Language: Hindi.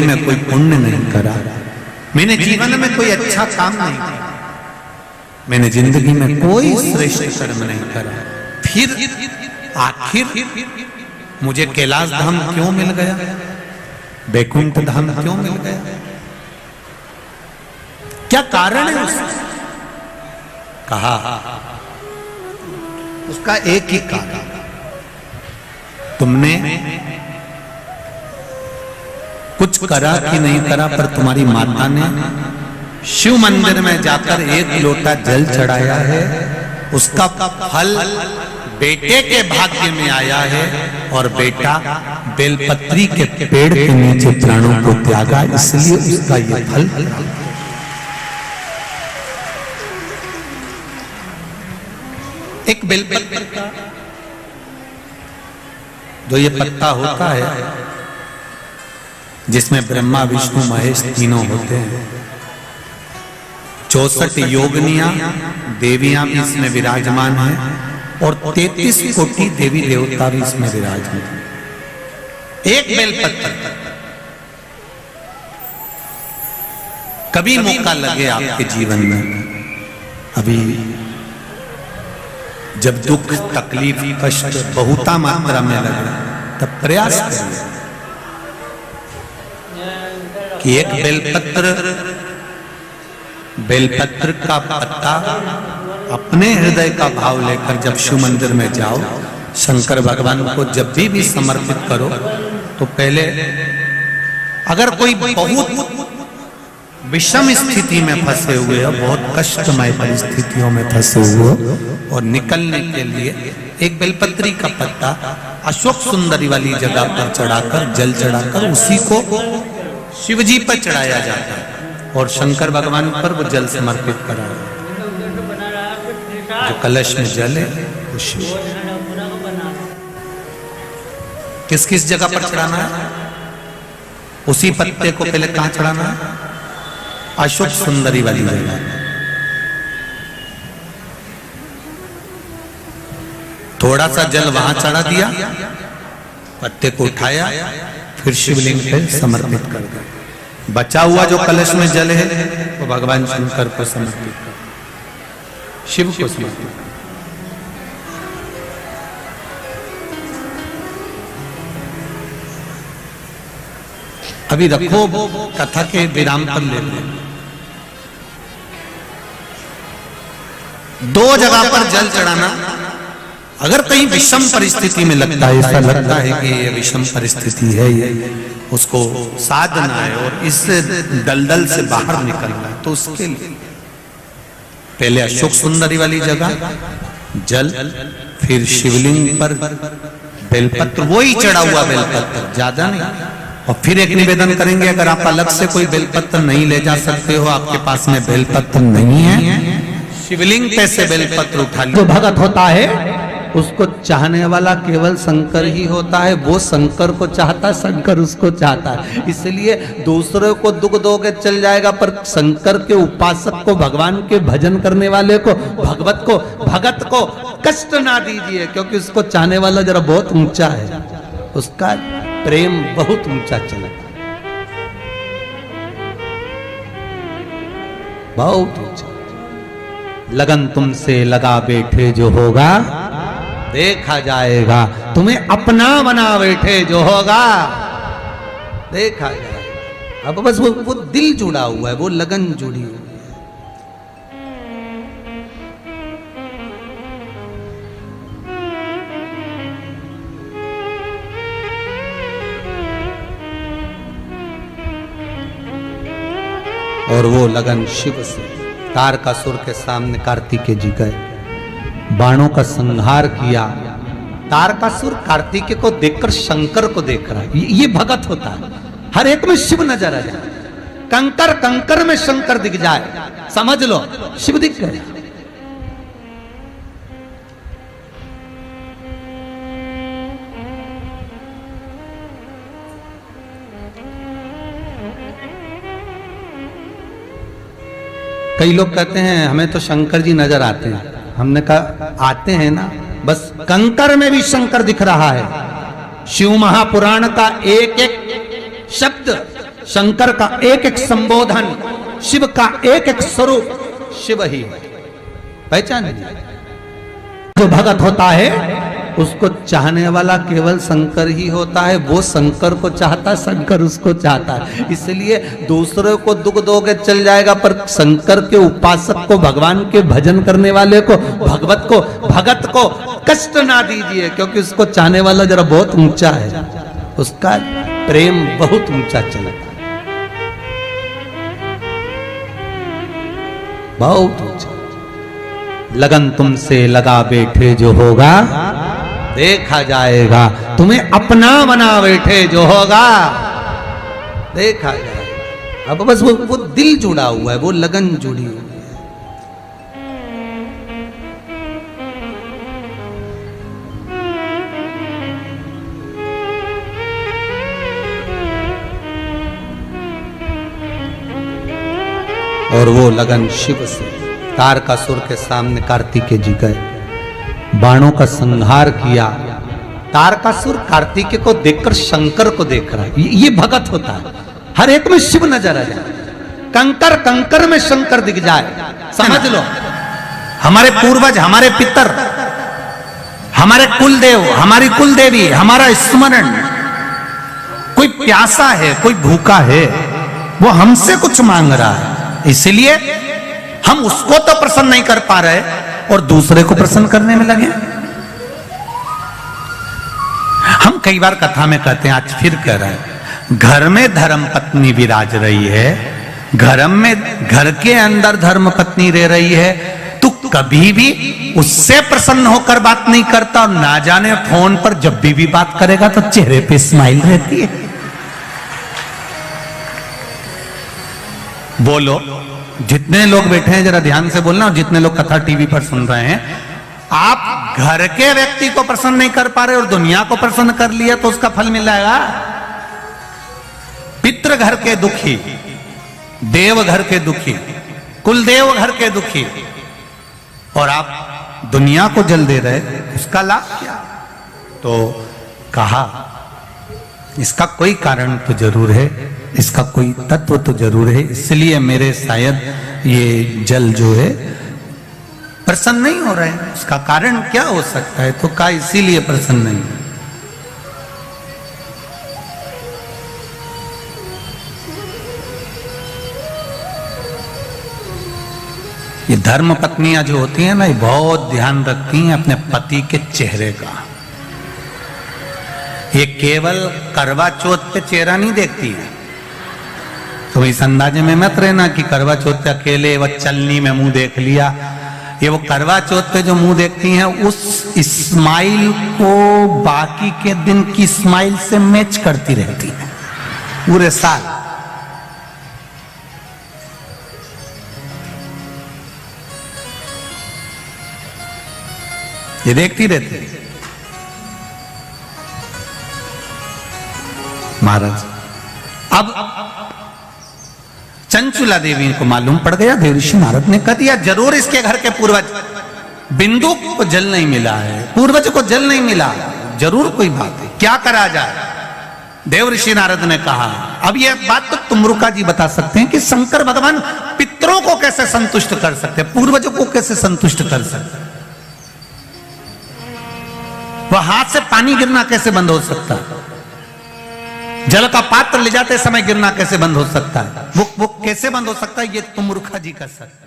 में कोई पुण्य नहीं करा, मैंने जीवन में कोई अच्छा काम नहीं किया, मैंने जिंदगी में कोई श्रेष्ठ कर्म नहीं करा, फिर आखिर मुझे कैलाश धाम क्यों मिल गया, वैकुंठ धाम क्यों मिल गया? क्या कारण है उसका? कहा उसका एक ही कारण, तुमने कुछ करा कि नहीं करा, पर तुम्हारी माता ने शिव मंदिर में जाकर एक लोटा जल चढ़ाया है, उसका फल बेटे के भाग्य में आया है, और बेटा बेलपत्री के पेड़ के नीचे प्राणों को त्यागा, इसलिए उसका ये फल। एक बेलपत्र का जो ये पत्ता होता है, जिसमें ब्रह्मा विष्णु महेश तीनों होते हैं, 64 योगिनियां देवियां भी इसमें विराजमान हैं, और 33 कोटि देवी देवता भी इसमें विराजमान हैं। एक बेलपत्र, कभी मौका लगे आपके जीवन में, अभी जब दुख तकलीफ कष्ट बहुता मात्रा में लगे, तब प्रयास करिए कि एक बेलपत्र का पत्ता अपने हृदय का भाव लेकर जब शिव मंदिर में जाओ, शंकर भगवान को जब भी समर्पित करो, तो पहले अगर कोई बहुत विषम स्थिति में फंसे हुए हो, बहुत कष्टमय परिस्थितियों में फंसे हुए हो, और निकलने के लिए एक बेलपत्री का पत्ता अशोक सुंदरी वाली जगह पर चढ़ाकर, जल चढ़ाकर उसी को शिवजी पर चढ़ाया जाता है, और शंकर भगवान पर वो जल समर्पित करा, जो कलश में जल है वो शिव। किस किस जगह पर चढ़ाना है? उसी पत्ते को पहले कहां चढ़ाना है? अशोक सुंदरी वाली जगह। थोड़ा सा जल वहां चढ़ा दिया, पत्ते को उठाया, फिर शिवलिंग पे समर्पित कर दिया। बचा हुआ जो कलश में जल है वो भगवान शंकर को समर्पित कर, शिव को समर्पित कर। अभी रखो, कथा के विराम पर ले लें। दो जगह पर जल चढ़ाना, अगर कहीं विषम परिस्थिति में लगता है, ऐसा लगता है कि ये विषम परिस्थिति है, ये उसको साधना है और इस दलदल से बाहर निकलना है, तो उसके लिए पहले अशोक सुंदरी वाली जगह जल, फिर शिवलिंग पर बेलपत्र, वही चढ़ा हुआ बेलपत्र, ज्यादा नहीं, और फिर एक निवेदन करेंगे, अगर आप अलग से कोई बेलपत्र नहीं ले जा सकते हो, आपके पास में बेलपत्र नहीं है, शिवलिंग पे से बेलपत्र उठा लीजिए। जो भगत होता है उसको चाहने वाला केवल शंकर ही होता है, वो शंकर को चाहता है, शंकर उसको चाहता है, इसलिए दूसरे को दुख दोगे चल जाएगा, पर शंकर के उपासक को, भगवान के भजन करने वाले को, भगत को कष्ट ना दीजिए, क्योंकि उसको चाहने वाला जरा बहुत ऊंचा है, उसका प्रेम बहुत ऊंचा चला, बहुत ऊंचा। लगन तुमसे लगा बैठे जो होगा देखा जाएगा, तुम्हें अपना बना बैठे जो होगा देखा जाएगा। अब बस वो दिल जुड़ा हुआ है, वो लगन जुड़ी हुई है। और वो लगन शिव से। तारकासुर के सामने कार्तिकेय जी गए, बाणों का संहार किया। तारकासुर कार्तिकेय को देखकर शंकर को देख रहा है, ये भगत होता है। हर एक में शिव नजर आ जाए, कंकर कंकर में शंकर दिख जाए, समझ लो शिव दिख गए। कई लोग कहते हैं हमें तो शंकर जी नजर आते हैं, हमने कहा आते हैं ना, बस कंकर में भी शंकर दिख रहा है। शिव महापुराण का एक एक शब्द शंकर का एक एक संबोधन, शिव का एक एक स्वरूप शिव ही है। पहचान जो भगत होता है उसको चाहने वाला केवल शंकर ही होता है। वो शंकर को चाहता है, शंकर उसको चाहता है। इसलिए दूसरे को दुख दोगे चल जाएगा, पर शंकर के उपासक को, भगवान के भजन करने वाले को, भगत को कष्ट ना दीजिए, क्योंकि उसको चाहने वाला जरा बहुत ऊंचा है, उसका प्रेम बहुत ऊंचा चलता है, बहुत ऊंचा। लगन तुमसे लगा बैठे जो होगा देखा जाएगा, तुम्हें अपना बना बैठे जो होगा देखा जाएगा। अब बस वो दिल जुड़ा हुआ है, वो लगन जुड़ी हुई है। और वो लगन शिव से। तारकासुर के सामने कार्तिकेय जी गए, बाणों का संहार किया। तारकासुर कार्तिकेय को देखकर शंकर को देख रहा है। ये भगत होता है, हर एक में शिव नजर आ जाए, कंकर कंकर में शंकर दिख जाए। समझ लो, हमारे पूर्वज, हमारे पितर, हमारे कुलदेव, हमारी कुलदेवी, हमारा स्मरण, कोई प्यासा है, कोई भूखा है, वो हमसे कुछ मांग रहा है, इसलिए हम उसको तो प्रसन्न नहीं कर पा रहे और दूसरे को प्रसन्न करने में लगे। हम कई बार कथा में कहते हैं, आज फिर कह रहे हैं, घर में धर्म पत्नी विराज रही है, घर के अंदर धर्म पत्नी रह रही है, तू कभी भी उससे प्रसन्न होकर बात नहीं करता, और ना जाने फोन पर जब भी बात करेगा तो चेहरे पे स्माइल रहती है। बोलो, जितने लोग बैठे हैं जरा ध्यान से बोलना, और जितने लोग कथा टीवी पर सुन रहे हैं, आप घर के व्यक्ति को प्रसन्न नहीं कर पा रहे और दुनिया को प्रसन्न कर लिया तो उसका फल मिल जाएगा। पितृ घर के दुखी, देव घर के दुखी, कुलदेव घर के दुखी, और आप दुनिया को जल दे रहे, उसका लाभ क्या? तो कहा इसका कोई कारण तो जरूर है, इसका कोई तत्व तो जरूर है, इसलिए मेरे शायद ये जल जो है प्रसन्न नहीं हो रहा है। उसका कारण क्या हो सकता है? तो कहा इसीलिए प्रसन्न नहीं। ये धर्म पत्नियां जो होती हैं ना, ये बहुत ध्यान रखती हैं अपने पति के चेहरे का। ये केवल करवा चौथ पे चेहरा नहीं देखती है, तो इस अंदाजे में मत रहना कि करवा चौथ पे अकेले वह चलनी में मुंह देख लिया। ये वो करवा चौथ पे जो मुंह देखती हैं, उस स्माइल को बाकी के दिन की स्माइल से मैच करती रहती है पूरे साल। ये देखती रहती है। महाराज, अब चंचुला देवी को मालूम पड़ गया, देवर्षि नारद ने कह दिया जरूर इसके घर के पूर्वज बिंदु को जल नहीं मिला है, पूर्वज को जल नहीं मिला, जरूर कोई बात है, क्या करा जाए? देवर्षि नारद ने कहा, अब यह बात तो तुमरुका जी बता सकते हैं कि शंकर भगवान पितरों को कैसे संतुष्ट कर सकते, पूर्वजों को कैसे संतुष्ट कर सकते? वह हाथ से पानी गिरना कैसे बंद हो सकता है? जल का पात्र ले जाते समय गिरना कैसे बंद हो सकता है? वो कैसे बंद हो सकता है? ये तुमरुखा जी कर सकते।